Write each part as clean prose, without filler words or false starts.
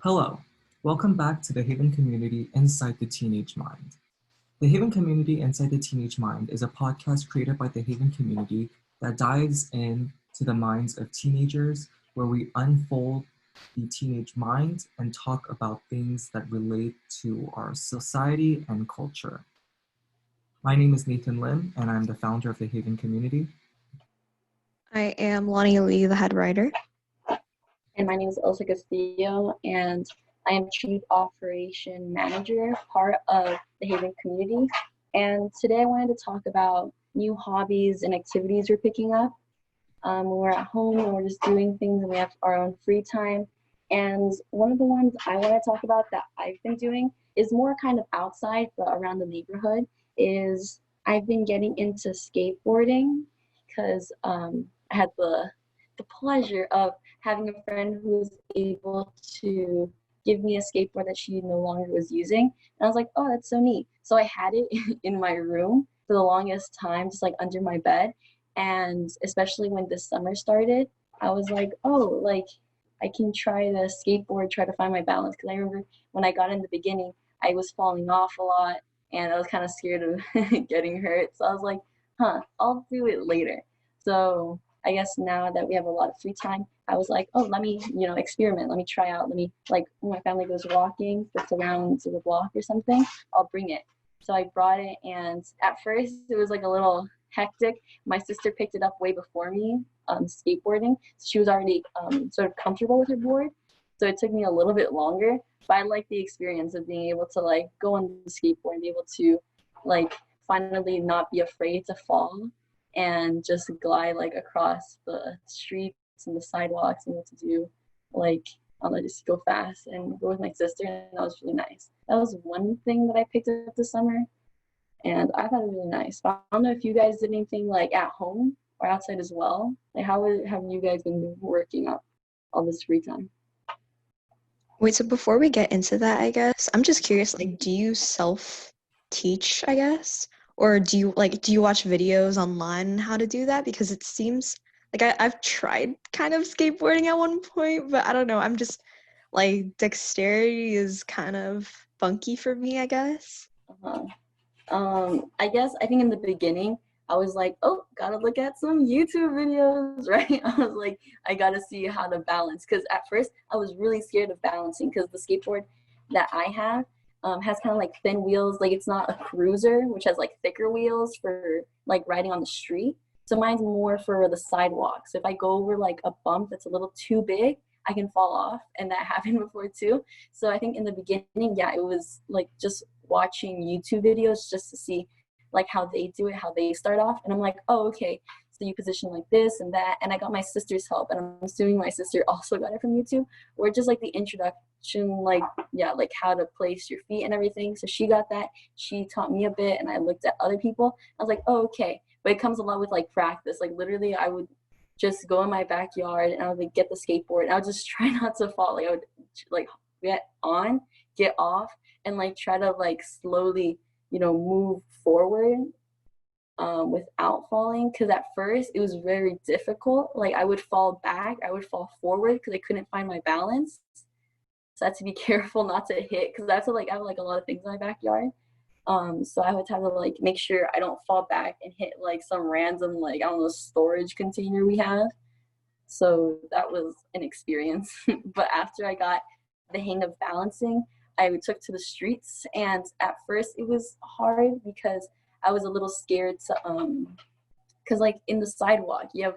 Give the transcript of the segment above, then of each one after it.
Hello, welcome back to the Haven Community Inside the Teenage Mind. The Haven Community Inside the Teenage Mind is a podcast created by the Haven community that dives into the minds of teenagers, where we unfold the teenage mind and talk about things that relate to our society and culture. My name is Nathan Lim, and I'm the founder of the Haven community. I am Lanie, the head writer. And my name is Alisa Castillo, and I am Chief Operation Manager, part of the Haven community. And today I wanted to talk about new hobbies and activities we're picking up. When we're at home and we're just doing things and we have our own free time. And one of the ones I want to talk about that I've been doing is more kind of outside, but around the neighborhood, is I've been getting into skateboarding because I had the pleasure of having a friend who's able to give me a skateboard that she no longer was using. And I was like, oh, that's so neat. So I had it in my room for the longest time, just like under my bed. And especially when this summer started, I was like, oh, like I can try the skateboard, try to find my balance. Because I remember when I got in the beginning, I was falling off a lot and I was kind of scared of getting hurt. So I was like, I'll do it later. So I guess now that we have a lot of free time, I was like, oh, let me, experiment. Let me try out. Let me, like, when my family goes walking, just around to the block or something, I'll bring it. So I brought it, and at first it was like a little hectic. My sister picked it up way before me, skateboarding. So she was already sort of comfortable with her board. So it took me a little bit longer, but I like the experience of being able to like go on the skateboard and be able to like finally not be afraid to fall and just glide like across the streets and the sidewalks and able to do like just go fast and go with my sister, and that was really nice. That was one thing that I picked up this summer, and I thought it was really nice. But I don't know if you guys did anything like at home or outside as well. Like how have you guys been working up all this free time? Wait, so before we get into that, I guess, I'm just curious, like, do you self-teach, I guess? Or do you watch videos online on how to do that? Because it seems like I've tried kind of skateboarding at one point, but I don't know. I'm just like dexterity is kind of funky for me, I guess. I think in the beginning, I was like, oh, gotta look at some YouTube videos, right? I was like, I gotta see how to balance. Because at first, I was really scared of balancing because the skateboard that I have has kind of like thin wheels. Like it's not a cruiser, which has like thicker wheels for like riding on the street. So mine's more for the sidewalk. So if I go over like a bump that's a little too big, I can fall off, and that happened before too. So I think in the beginning, yeah, it was like just watching YouTube videos just to see like how they do it, how they start off. And I'm like, oh, okay, so you position like this and that. And I got my sister's help, and I'm assuming my sister also got it from YouTube, or just like the introduction, like, yeah, like how to place your feet and everything. So she got that. She taught me a bit, and I looked at other people. I was like, oh, okay. But it comes a lot with like practice. Like literally I would just go in my backyard and I would like get the skateboard and I would just try not to fall. Like I would like get on, get off, and like try to like slowly, move forward without falling. Because at first it was very difficult. Like I would fall back, I would fall forward because I couldn't find my balance. So I had to be careful not to hit, because I have a lot of things in my backyard. So I would have to like make sure I don't fall back and hit like some random like I don't know storage container we have. So that was an experience. But after I got the hang of balancing, I took to the streets, and at first it was hard because I was a little scared to because like in the sidewalk you have,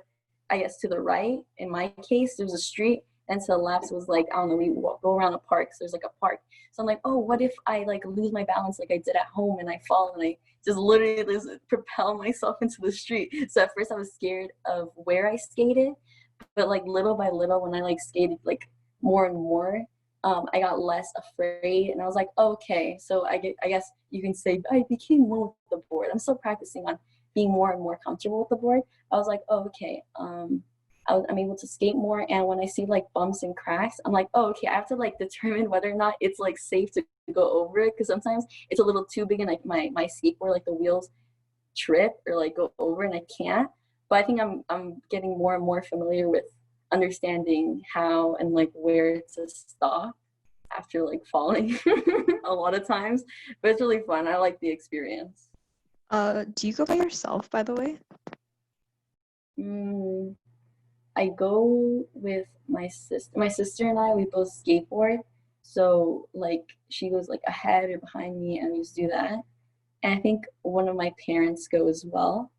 I guess, to the right in my case there's a street, and to the left was like, I don't know, we go around a park, so there's like a park. So I'm like, oh, what if I like lose my balance like I did at home and I fall and I just literally just propel myself into the street. So at first I was scared of where I skated, but like little by little when I like skated like more and more, I got less afraid, and I was like, oh, okay, so I guess you can say I became more with the board. I'm still practicing on being more and more comfortable with the board. I was like, oh, okay, I'm able to skate more, and when I see like bumps and cracks, I'm like, oh, okay, I have to like determine whether or not it's like safe to go over it, because sometimes it's a little too big and like my skateboard, like the wheels trip or like go over and I can't. But I think I'm getting more and more familiar with understanding how and like where to stop. after like falling a lot of times, but it's really fun. I like the experience. Do you go by yourself, by the way? Mm, I go with my sister. My sister and I, we both skateboard. So like she goes like ahead or behind me, and we just do that. And I think one of my parents go as well.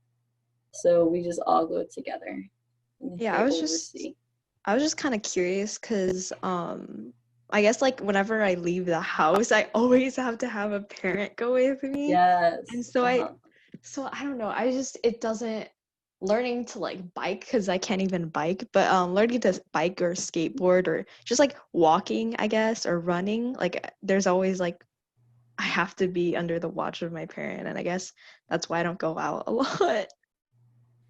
So we just all go together. And Yeah, they oversee. I was just kind of curious because I guess like whenever I leave the house, I always have to have a parent go with me. And Yes. Uh-huh. so I don't know. It doesn't learning to like bike because I can't even bike, but learning to bike or skateboard or just like walking, I guess, or running, like there's always like I have to be under the watch of my parent, and I guess that's why I don't go out a lot.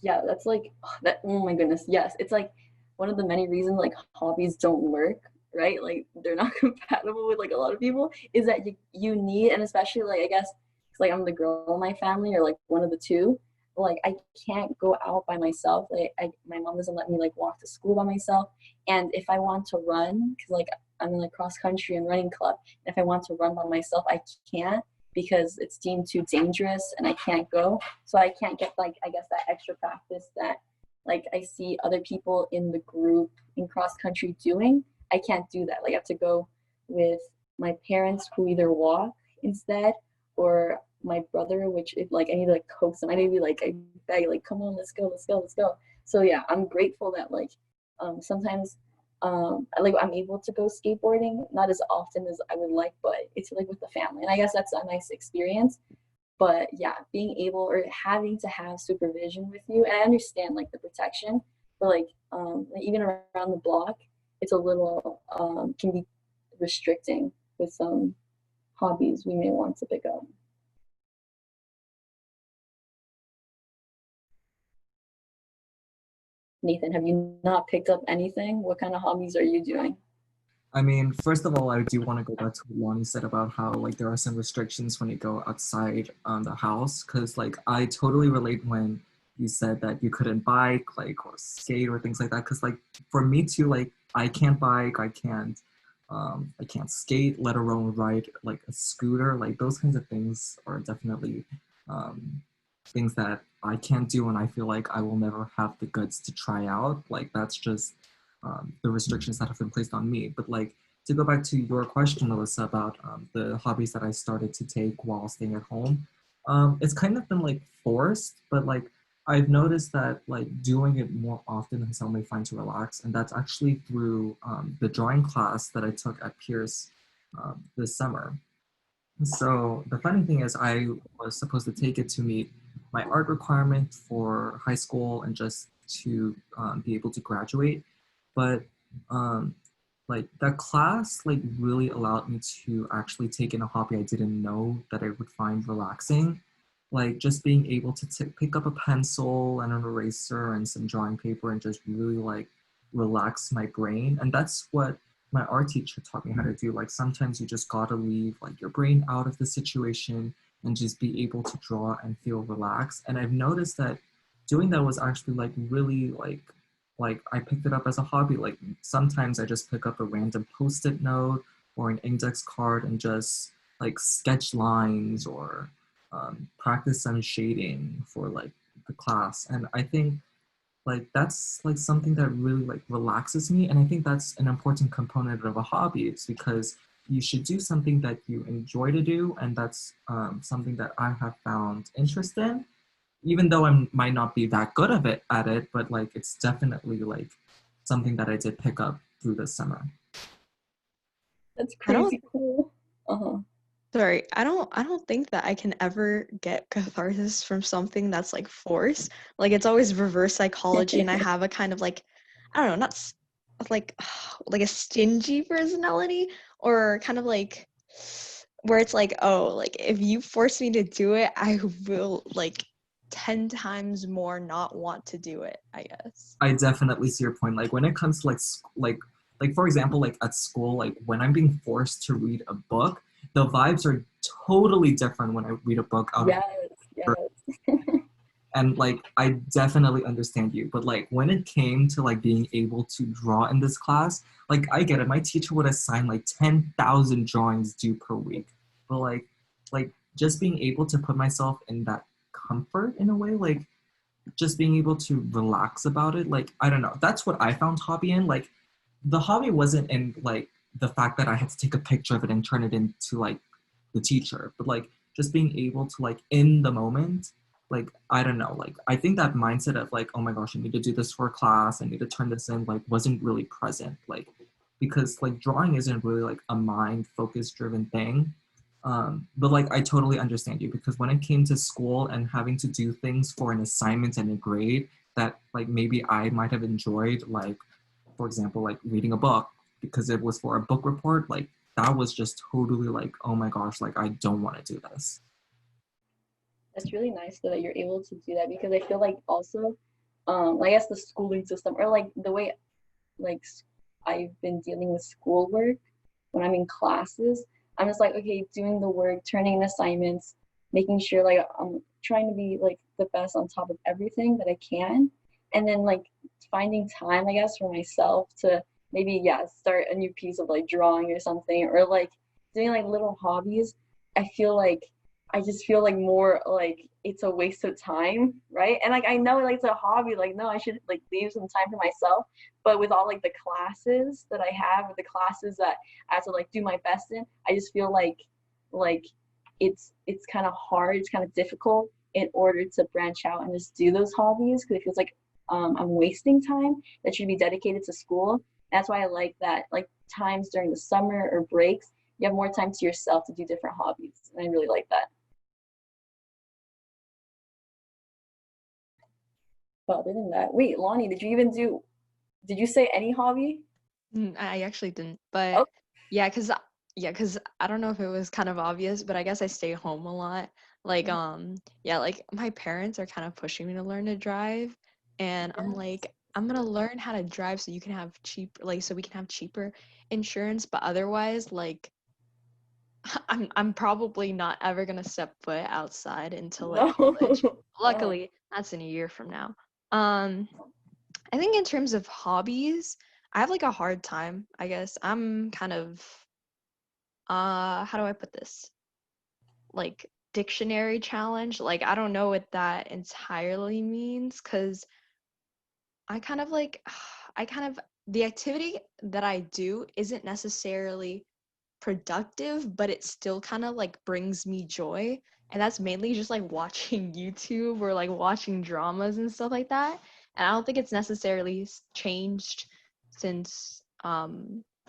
Yeah, that's like that. Oh my goodness. Yes, it's like one of the many reasons like hobbies don't work, right? Like they're not compatible with like a lot of people. Is that you need, and especially like I guess it's like I'm the girl in my family or like one of the two. Like I can't go out by myself. Like my mom doesn't let me like walk to school by myself. And if I want to run, because like I'm in like cross country and running club, and if I want to run by myself, I can't because it's deemed too dangerous and I can't go. So I can't get like I guess that extra practice that like I see other people in the group in cross country doing. I can't do that. Like I have to go with my parents who either walk instead or my brother, which if like I need to like coax him, I need to be like I beg like come on, let's go, let's go, let's go. So yeah, I'm grateful that like sometimes like I'm able to go skateboarding, not as often as I would like, but it's like with the family, and I guess that's a nice experience. But yeah, being able or having to have supervision with you, and I understand like the protection, but like even around the block, it's a little can be restricting with some hobbies we may want to pick up. Nathan, have you not picked up anything? What kind of hobbies are you doing? I mean, first of all, I do want to go back to what Lanie said about how like there are some restrictions when you go outside the house, because like I totally relate when you said that you couldn't bike like or skate or things like that. Because like for me too, like I can't bike, I can't skate, let alone ride like a scooter. Like those kinds of things are definitely um, things that I can't do, and I feel like I will never have the guts to try out. Like that's just the restrictions that have been placed on me. But like to go back to your question, Alisa, about the hobbies that I started to take while staying at home, it's kind of been like forced, but like I've noticed that like doing it more often has helped me find to relax, and that's actually through the drawing class that I took at Pierce this summer. So the funny thing is, I was supposed to take it to meet my art requirement for high school and just to be able to graduate. But um, like that class, like really allowed me to actually take in a hobby I didn't know that I would find relaxing. Like just being able to pick up a pencil and an eraser and some drawing paper and just really like relax my brain. And that's what my art teacher taught me how to do. Like sometimes you just gotta leave like your brain out of the situation and just be able to draw and feel relaxed. And I've noticed that doing that was actually like really like I picked it up as a hobby. Like sometimes I just pick up a random post-it note or an index card and just like sketch lines or practice some shading for like the class. And I think like that's like something that really like relaxes me, and I think that's an important component of a hobby. It's because you should do something that you enjoy to do, and that's something that I have found interest in, even though I might not be that good of it at it, but like it's definitely like something that I did pick up through this summer. That's I don't crazy cool. Uh-huh. Sorry, I don't think that I can ever get catharsis from something that's like force. Like it's always reverse psychology, and I have a kind of like, I don't know, not like like a stingy personality, or kind of like where it's like, oh, like if you force me to do it, I will like 10 times more not want to do it, I guess. I definitely see your point. Like when it comes to like for example, like at school, like when I'm being forced to read a book, the vibes are totally different when I read a book out of Yes, yes. And like, I definitely understand you, but like when it came to like being able to draw in this class, like I get it. My teacher would assign like 10,000 drawings due per week, but like just being able to put myself in that comfort in a way, like just being able to relax about it, like I don't know. That's what I found hobby in. Like the hobby wasn't in like the fact that I had to take a picture of it and turn it into like the teacher, but like just being able to like in the moment, like I don't know, like I think that mindset of like, oh my gosh, I need to do this for a class, I need to turn this in, like wasn't really present, like because like drawing isn't really like a mind focus driven thing. But like I totally understand you, because when it came to school and having to do things for an assignment and a grade that like maybe I might have enjoyed, like for example, like reading a book because it was for a book report, like that was just totally like, oh my gosh, like I don't want to do this. That's really nice though that you're able to do that, because I feel like also, I guess the schooling system, or like the way like I've been dealing with schoolwork when I'm in classes, I'm just like, okay, doing the work, turning in assignments, making sure like I'm trying to be like the best on top of everything that I can. And then like finding time, I guess, for myself to maybe, yeah, start a new piece of like drawing or something, or like doing like little hobbies. I feel like I just feel like more like it's a waste of time, right? And like I know like it's a hobby, like no, I should like leave some time for myself. But with all like the classes that I have, or the classes that I have to like do my best in, I just feel like it's kind of hard, it's kind of difficult in order to branch out and just do those hobbies, because it feels like I'm wasting time that should be dedicated to school. That's why I like that, like times during the summer or breaks, you have more time to yourself to do different hobbies, and I really like that. But other than that, wait, Lonnie, did you say any hobby? I actually didn't, Oh, but because I don't know if it was kind of obvious, but I guess I stay home a lot. Like yeah, like my parents are kind of pushing me to learn to drive, and I'm yes. like, I'm gonna learn how to drive so you can have so we can have cheaper insurance, but otherwise like I'm probably not ever gonna step foot outside until like No. college. Oh, Luckily, that's in a year from now. Um I think in terms of hobbies, I have like a hard time, I guess. I'm kind of how do I put this? Like dictionary challenge. Like I don't know what that entirely means, cuz I kind of like I kind of the activity that I do isn't necessarily productive, but it still kind of like brings me joy. And that's mainly just like watching YouTube or like watching dramas and stuff like that. And I don't think it's necessarily changed since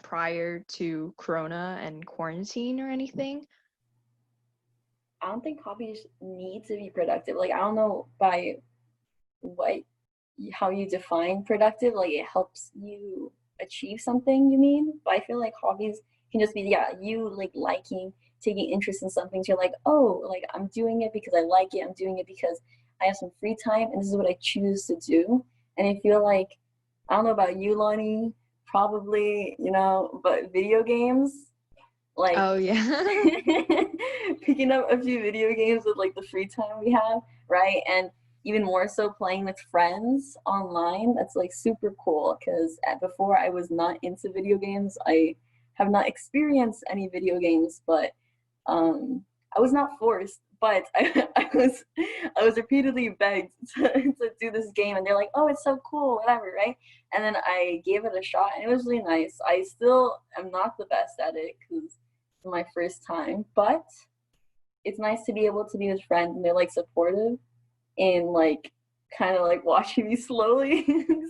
prior to Corona and quarantine or anything. I don't think hobbies need to be productive. Like I don't know by what how you define productive. Like it helps you achieve something, you mean? But I feel like hobbies can just be, yeah, you like liking, taking interest in something. So you're like, oh, like I'm doing it because I like it. I'm doing it because I have some free time, and this is what I choose to do. And I feel like, I don't know about you, Lonnie, probably, but video games, like Oh yeah. picking up a few video games with like the free time we have, right? And even more so playing with friends online. That's like super cool, because before I was not into video games. I have not experienced any video games, but I was not forced. But I was repeatedly begged to do this game, and they're like, "Oh, it's so cool, whatever," right? And then I gave it a shot, and it was really nice. I still am not the best at it because my first time, but it's nice to be able to be with friends, and they're like supportive and like kind of like watching me slowly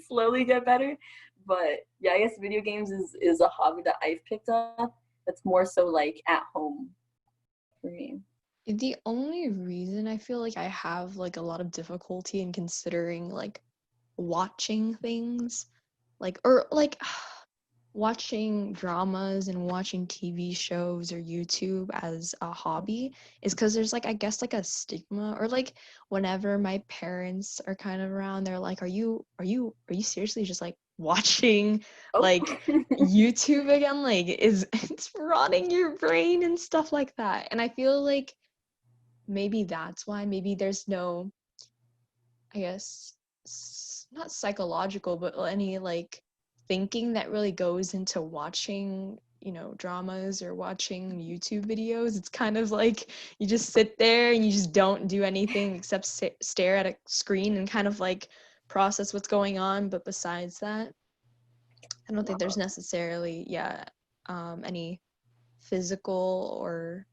slowly get better. But yeah, I guess video games is a hobby that I've picked up that's more so like at home for me. The only reason I feel like I have like a lot of difficulty in considering like watching things or like watching dramas and watching TV shows or YouTube as a hobby is because there's like I guess like a stigma, or like whenever my parents are kind of around, they're like, are you seriously just like watching Oh. like YouTube again? Like is it's rotting your brain and stuff like that. And I feel like maybe that's why maybe there's no I guess, not psychological, but any like thinking that really goes into watching, you know, dramas or watching YouTube videos. It's kind of like you just sit there and you just don't do anything except stare at a screen and kind of like process what's going on. But besides that, I don't think there's necessarily, any physical or,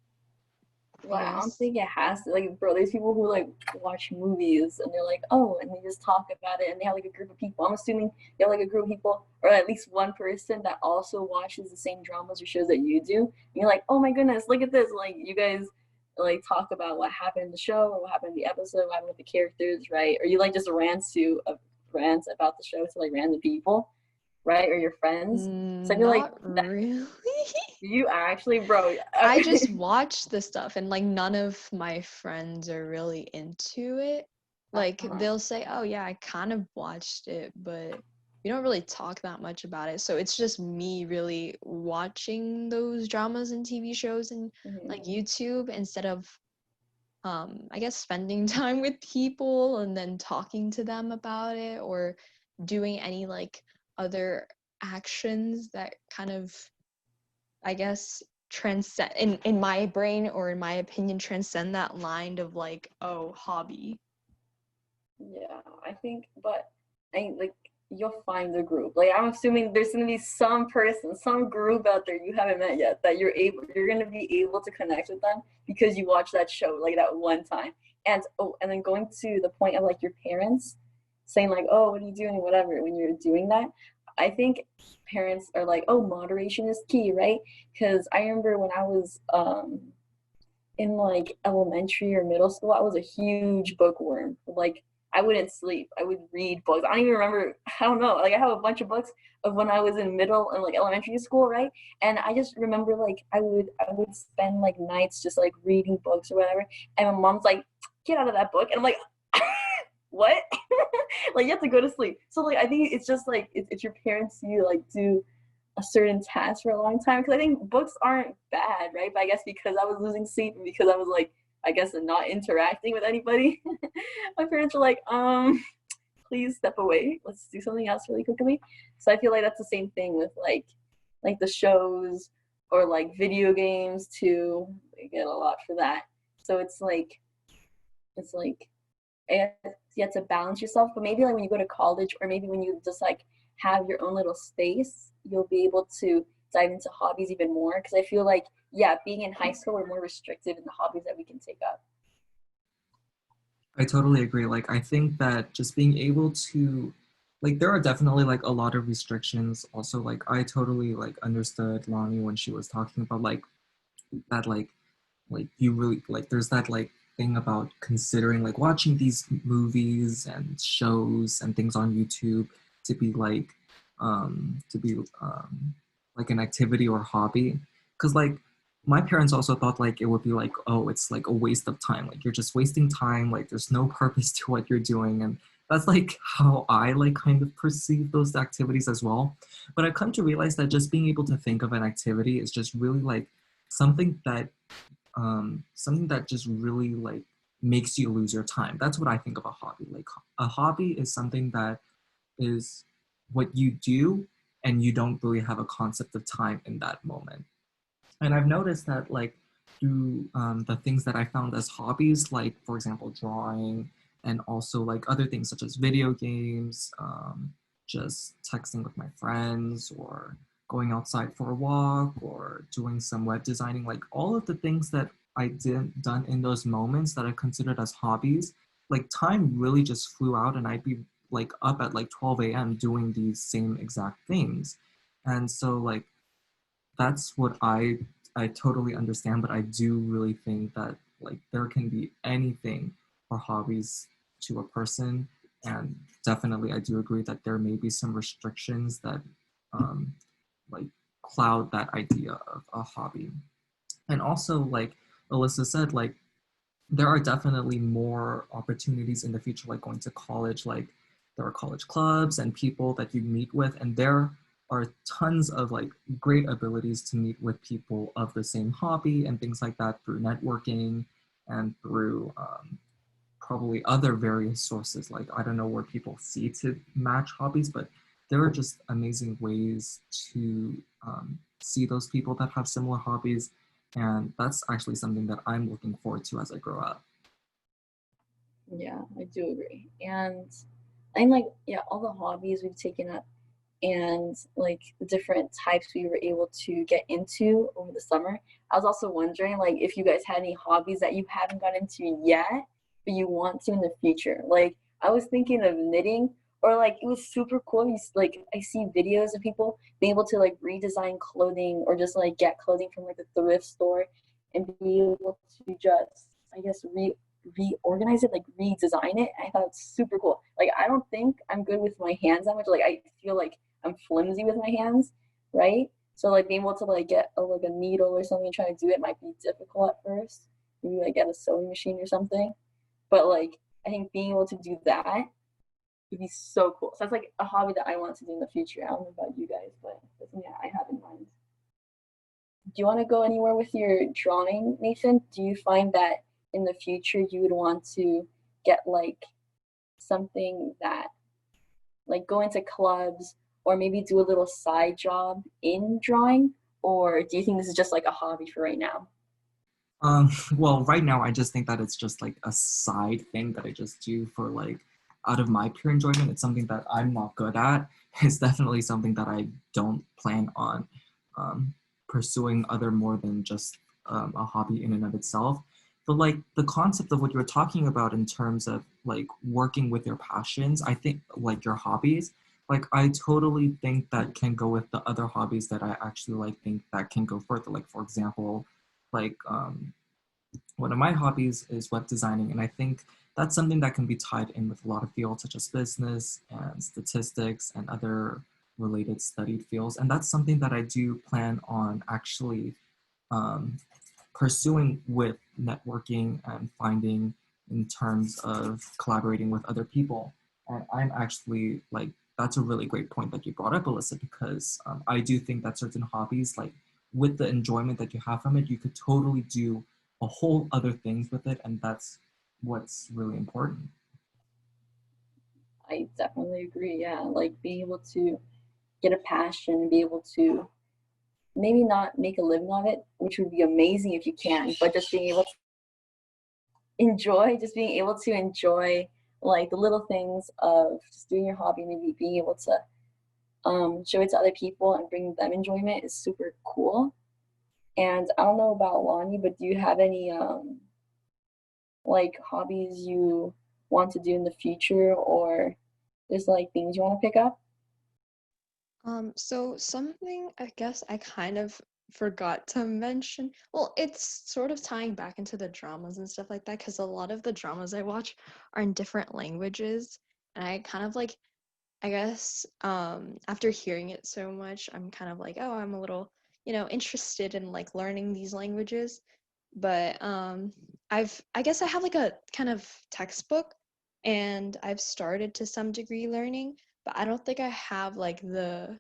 Well, I don't guess. think it has to. Like, bro, there's people who like watch movies and they're like, oh, and they just talk about it, and they have like a group of people. I'm assuming they have like a group of people, or at least one person that also watches the same dramas or shows that you do. And you're like, oh my goodness, look at this! Like, you guys like talk about what happened in the show or what happened in the episode, what happened with the characters, right? Or you like just rant about the show to like random people, right? Or your friends. So I feel like Not that really. you actually, bro. I just watch the stuff and like none of my friends are really into it. Like they'll say, "Oh yeah, I kind of watched it, but we don't really talk that much about it." So it's just me really watching those dramas and TV shows and like YouTube instead of I guess spending time with people and then talking to them about it or doing any like other actions that kind of, I guess, transcend in my brain or in my opinion transcend that line of like, oh, hobby. Yeah, I think, but I like you'll find a group. Like I'm assuming there's gonna be some person, some group out there you haven't met yet that you're gonna be able to connect with them because you watched that show like that one time. And and then going to the point of like your parents saying like, oh, what are you doing, whatever, when you're doing that. I think parents are like, oh, moderation is key, right? Because I remember when I was in like elementary or middle school, I was a huge bookworm. Like I wouldn't sleep. I would read books. I don't even remember. I don't know. Like I have a bunch of books of when I was in middle and like elementary school, right? And I just remember like I would spend like nights just like reading books or whatever. And my mom's like, "Get out of that book," and I'm like, "What?" Like you have to go to sleep. So like I think it's just like if your parents see you like do a certain task for a long time, because I think books aren't bad, right? But I guess because I was losing sleep and because I was like, I guess not interacting with anybody, my parents were like, please step away. Let's do something else really quickly. So I feel like that's the same thing with like the shows or like video games too. They get a lot for that. So it's like you have to balance yourself. But maybe like when you go to college or maybe when you just like have your own little space, you'll be able to dive into hobbies even more. Because I feel like, yeah, being in high school, we're more restricted in the hobbies that we can take up. I totally agree. Like, I think that just being able to, like, there are definitely like a lot of restrictions. Also, like, I totally like understood Lanie when she was talking about like that, like you really like. There's that like thing about considering like watching these movies and shows and things on YouTube to be like an activity or hobby. Because like my parents also thought like it would be like, oh, it's like a waste of time, like you're just wasting time, like there's no purpose to what you're doing. And that's like how I like kind of perceive those activities as well. But I've come to realize that just being able to think of an activity is just really like something that just really like makes you lose your time. That's what I think of a hobby. Like a hobby is something that is what you do and you don't really have a concept of time in that moment. And I've noticed that like through the things that I found as hobbies, like for example, drawing and also like other things such as video games, just texting with my friends or going outside for a walk or doing some web designing, like all of the things that I done in those moments that I considered as hobbies, like time really just flew out and I'd be like up at like 12 a.m. doing these same exact things. And so like that's what I totally understand, but I do really think that like there can be anything for hobbies to a person, and definitely I do agree that there may be some restrictions that um, like cloud that idea of a hobby. And also like Alisa said, like there are definitely more opportunities in the future, like going to college, like there are college clubs and people that you meet with, and there are tons of like great abilities to meet with people of the same hobby and things like that through networking and through probably other various sources. Like, I don't know where people see to match hobbies, but there are just amazing ways to see those people that have similar hobbies. And that's actually something that I'm looking forward to as I grow up. Yeah, I do agree. And I'm like, yeah, all the hobbies we've taken up and like the different types we were able to get into over the summer. I was also wondering like if you guys had any hobbies that you haven't got into yet, but you want to in the future. Like I was thinking of knitting, or like it was super cool. Like I see videos of people being able to like redesign clothing or just like get clothing from like a thrift store and be able to just, I guess, reorganize it, like redesign it. I thought it's super cool. Like I don't think I'm good with my hands that much. Like I feel like I'm flimsy with my hands, right? So like being able to like get like a needle or something and try to do it might be difficult at first. Maybe like get a sewing machine or something. But like I think being able to do that would be so cool. So that's like a hobby that I want to do in the future. I don't know about you guys, but that's something I have in mind. Do you want to go anywhere with your drawing, Nathan? Do you find that in the future you would want to get like something that like go into clubs or maybe do a little side job in drawing? Or do you think this is just like a hobby for right now? Well, right now, I just think that it's just like a side thing that I just do for like out of my pure enjoyment. It's something that I'm not good at. It's definitely something that I don't plan on um, pursuing other more than just a hobby in and of itself. But like the concept of what you're talking about in terms of like working with your passions, I think like your hobbies, like I totally think that can go with the other hobbies that I actually like think that can go further. Like for example, like one of my hobbies is web designing, and I think that's something that can be tied in with a lot of fields such as business and statistics and other related studied fields. And that's something that I do plan on actually um, pursuing with networking and finding in terms of collaborating with other people. And I'm actually like, that's a really great point that you brought up, Alisa, because I do think that certain hobbies, like with the enjoyment that you have from it, you could totally do a whole other things with it. And that's what's really important. I definitely agree. Yeah, like being able to get a passion and be able to maybe not make a living of it, which would be amazing if you can, but just being able to enjoy, just being able to enjoy like the little things of just doing your hobby, maybe being able to show it to other people and bring them enjoyment is super cool. And I don't know about Lanie, but do you have any like hobbies you want to do in the future, or there's like things you want to pick up? So something I guess I kind of forgot to mention. Well, it's sort of tying back into the dramas and stuff like that, because a lot of the dramas I watch are in different languages, and I kind of like, I guess, after hearing it so much, I'm kind of like, oh, I'm a little, interested in like learning these languages. But I guess I have like a kind of textbook, and I've started to some degree learning, but I don't think I have like the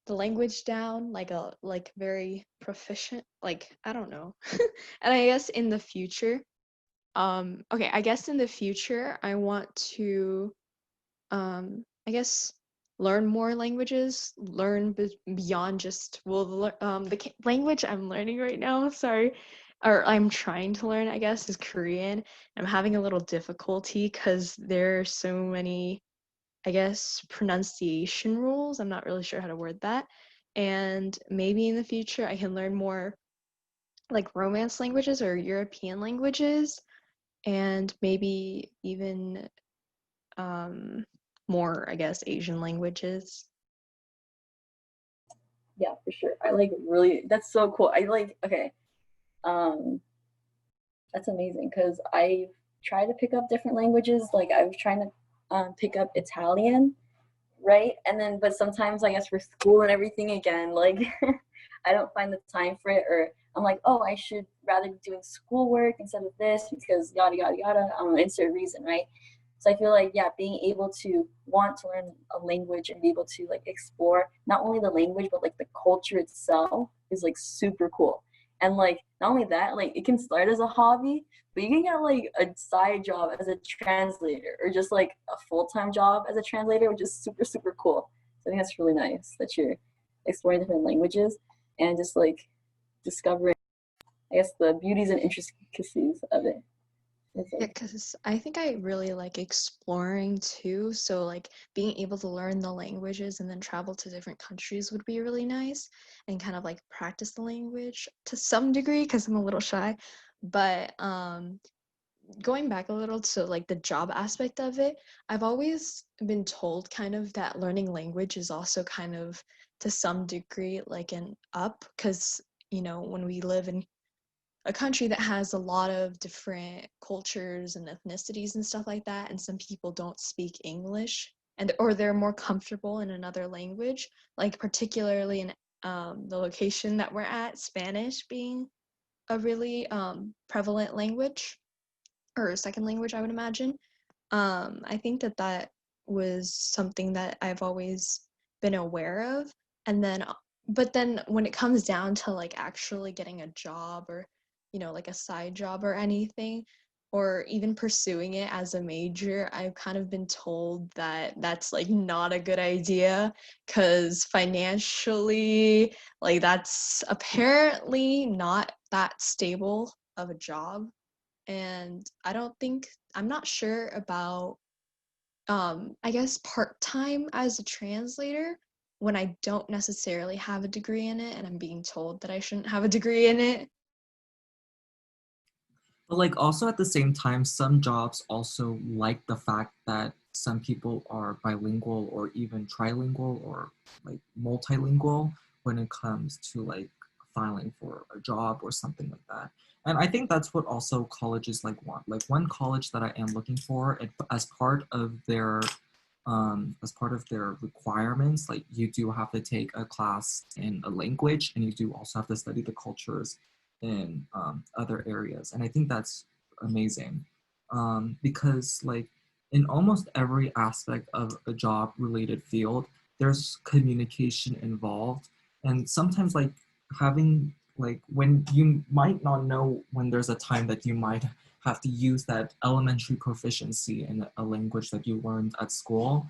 language down like a like very proficient, like I don't know. And I guess in the future, okay, I guess in the future I want to I guess learn more languages, learn beyond just, well, the language I'm learning right now, sorry, or I'm trying to learn, I guess, is Korean. I'm having a little difficulty because there are so many, I guess, pronunciation rules. I'm not really sure how to word that. And maybe in the future I can learn more like Romance languages or European languages, and maybe even um, more, I guess, Asian languages. Yeah, for sure. I like really, that's so cool. I like, okay, um, that's amazing because I've tried to pick up different languages. Like I was trying to pick up Italian, right? And then, but sometimes I guess for school and everything again, like I don't find the time for it, or I'm like, oh, I should rather be doing schoolwork instead of this because yada yada yada. Insert reason, right? So I feel like yeah, being able to want to learn a language and be able to like explore not only the language but like the culture itself is like super cool. And like not only that, like it can start as a hobby, but you can get like a side job as a translator or just like a full-time job as a translator, which is super, super cool. So I think that's really nice that you're exploring different languages and just like discovering, I guess, the beauties and intricacies of it. Yeah, because I think I really like exploring too. So, like, being able to learn the languages and then travel to different countries would be really nice and kind of like practice the language to some degree because I'm a little shy. But going back a little to like the job aspect of it, I've always been told kind of that learning language is also kind of to some degree like an up because, when we live in a country that has a lot of different cultures and ethnicities and stuff like that, and some people don't speak English and or they're more comfortable in another language, like particularly in the location that we're at, Spanish being a really prevalent language or a second language, I would imagine. I think that was something that I've always been aware of. And then, but then when it comes down to like actually getting a job or, like a side job or anything, or even pursuing it as a major, I've kind of been told that that's like not a good idea because financially, like that's apparently not that stable of a job. And I'm not sure about I guess part-time as a translator when I don't necessarily have a degree in it and I'm being told that I shouldn't have a degree in it. But like also at the same time, some jobs also like the fact that some people are bilingual or even trilingual or like multilingual when it comes to like filing for a job or something like that. And I think that's what also colleges like want. Like one college that I am looking for as part of their requirements, like you do have to take a class in a language and you do also have to study the cultures in other areas. And I think that's amazing because like in almost every aspect of a job related field, there's communication involved. And sometimes like having like when you might not know when there's a time that you might have to use that elementary proficiency in a language that you learned at school.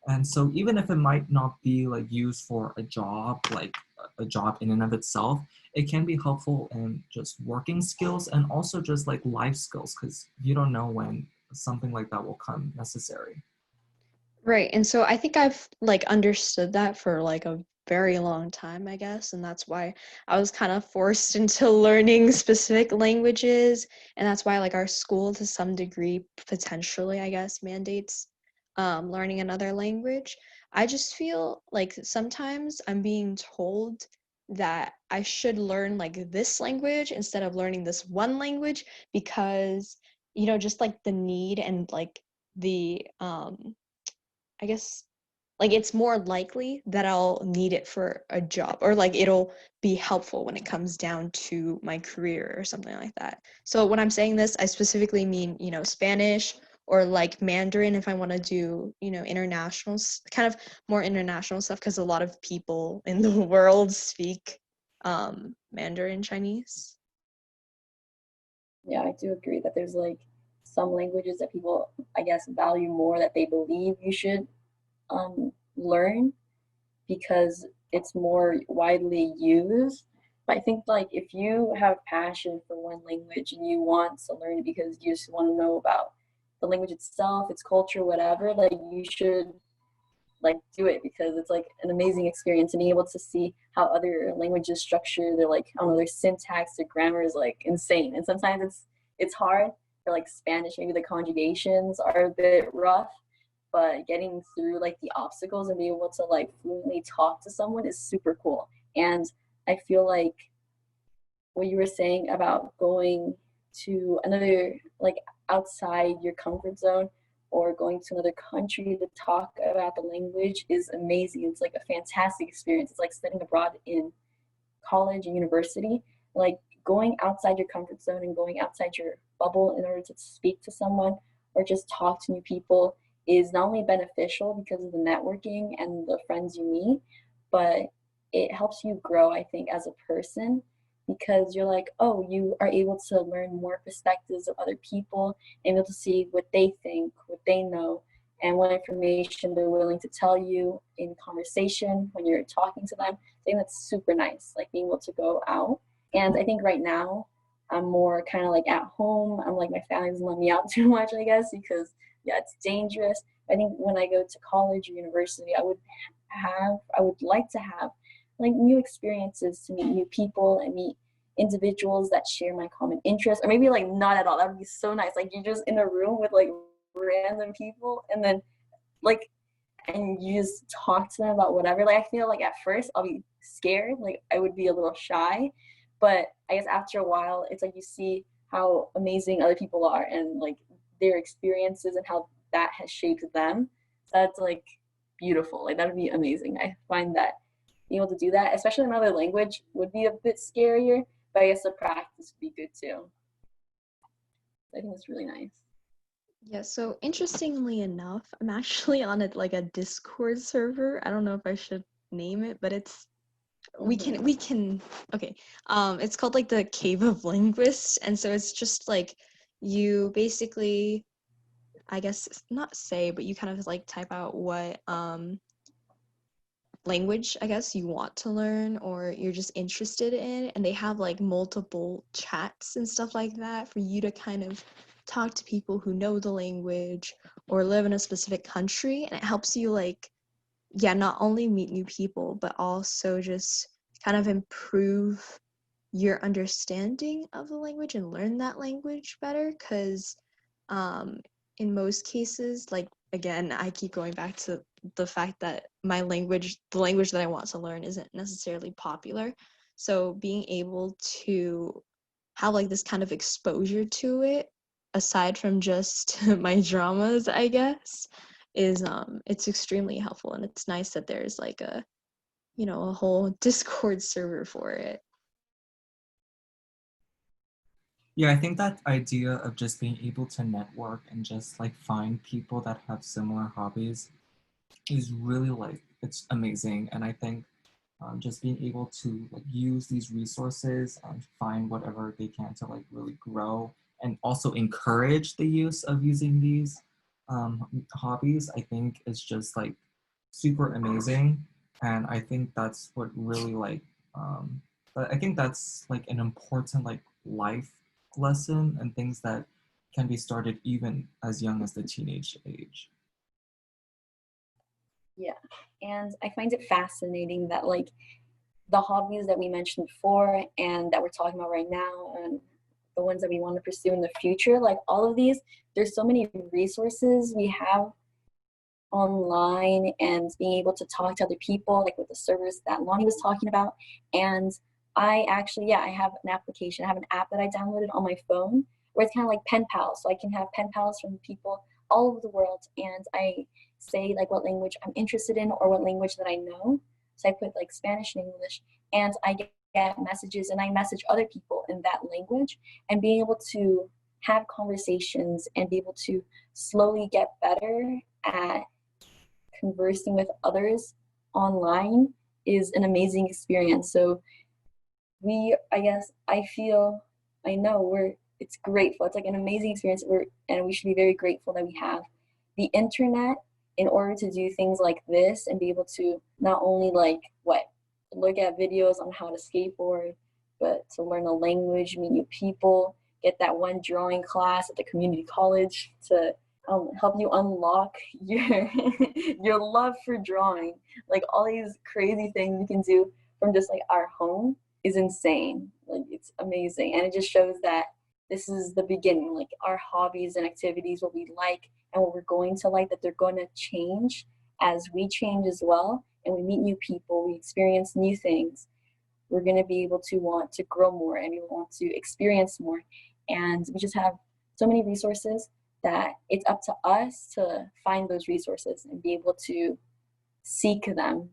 And so even if it might not be like used for a job, like a job in and of itself, it can be helpful in just working skills and also just like life skills because you don't know when something like that will come necessary. Right. And so I think I've like understood that for like a very long time, I guess. And that's why I was kind of forced into learning specific languages. And that's why like our school to some degree potentially, I guess, mandates learning another language. I just feel like sometimes I'm being told that I should learn like this language instead of learning this one language because, just like the need and like the I guess like it's more likely that I'll need it for a job or like it'll be helpful when it comes down to my career or something like that. So when I'm saying this, I specifically mean, Spanish or like Mandarin if I want to do, international kind of more international stuff because a lot of people in the world speak Mandarin Chinese. Yeah, I do agree that there's like some languages that people, I guess, value more that they believe you should learn because it's more widely used. But I think like if you have passion for one language and you want to learn it because you just want to know about the language itself, its culture, whatever, like you should like do it because it's like an amazing experience and being able to see how other languages structure their like I don't know their syntax, their grammar is like insane. And sometimes it's hard for like Spanish, maybe the conjugations are a bit rough, but getting through like the obstacles and being able to like fluently talk to someone is super cool. And I feel like what you were saying about going to another like outside your comfort zone or going to another country to talk about the language is amazing. It's like a fantastic experience. It's like studying abroad in college and university. Like going outside your comfort zone and going outside your bubble in order to speak to someone or just talk to new people is not only beneficial because of the networking and the friends you meet, but it helps you grow, I think, as a person because you're like, oh, you are able to learn more perspectives of other people and able to see what they think, what they know, and what information they're willing to tell you in conversation when you're talking to them. I think that's super nice, like being able to go out. And I think right now I'm more kind of like at home. I'm like, my family doesn't let me out too much, I guess, because yeah, it's dangerous. I think when I go to college or university, I would like to have like new experiences, to meet new people and meet individuals that share my common interests, or maybe like not at all. That would be so nice. Like you're just in a room with like random people, and then like, and you just talk to them about whatever. Like I feel like at first I'll be scared, like I would be a little shy, but I guess after a while it's like you see how amazing other people are and like their experiences and how that has shaped them. That's like beautiful. Like that would be amazing. I find that being able to do that, especially in another language, would be a bit scarier, but I guess the practice would be good too. I think it's really nice. Yeah, so interestingly enough, I'm actually on a Discord server. I don't know if I should name it, but it's we can okay. It's called like the Cave of Linguists, and so it's just like you basically, I guess not say, but you kind of like type out what language I guess you want to learn or you're just interested in, and they have like multiple chats and stuff like that for you to kind of talk to people who know the language or live in a specific country, and it helps you like not only meet new people but also just kind of improve your understanding of the language and learn that language better, because in most cases, like again, I keep going back to the fact that the language that I want to learn isn't necessarily popular. So being able to have like this kind of exposure to it, aside from just my dramas, I guess, is it's extremely helpful, and it's nice that there's like a whole Discord server for it. Yeah, I think that idea of just being able to network and just like find people that have similar hobbies is really like, it's amazing. And I think just being able to like use these resources and find whatever they can to like really grow and also encourage the use of using these hobbies, I think is just like super amazing. And I think that's what really like, but I think that's like an important like life lesson and things that can be started even as young as the teenage age. Yeah, and I find it fascinating that like the hobbies that we mentioned before and that we're talking about right now and the ones that we want to pursue in the future, like all of these, there's so many resources we have online and being able to talk to other people, like with the servers that Lanie was talking about. And I actually, yeah, I have an application. I have an app that I downloaded on my phone where it's kind of like pen pals. So I can have pen pals from people all over the world. And I say like what language I'm interested in or what language that I know. So I put like Spanish and English, and I get messages and I message other people in that language, and being able to have conversations and be able to slowly get better at conversing with others online is an amazing experience. So I guess, I know it's grateful. It's like an amazing experience. And we should be very grateful that we have the internet in order to do things like this and be able to not only look at videos on how to skateboard, but to learn a language, meet new people, get that one drawing class at the community college to help you unlock your your love for drawing. Like all these crazy things you can do from just like our home is insane. Like it's amazing, and it just shows that this is the beginning. Like our hobbies and activities, what we like and what we're going to like, that they're going to change as we change as well, and we meet new people, we experience new things. We're going to be able to want to grow more and we want to experience more, and we just have so many resources that it's up to us to find those resources and be able to seek them.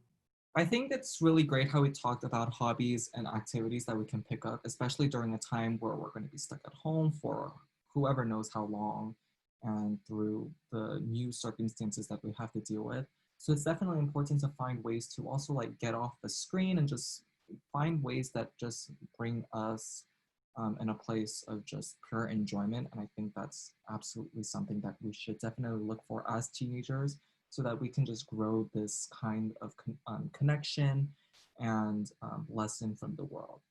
I think it's really great how we talked about hobbies and activities that we can pick up, especially during a time where we're going to be stuck at home for whoever knows how long and through the new circumstances that we have to deal with. So it's definitely important to find ways to also like get off the screen and just find ways that just bring us in a place of just pure enjoyment. And I think that's absolutely something that we should definitely look for as teenagers, so that we can just grow this kind of connection and lesson from the world.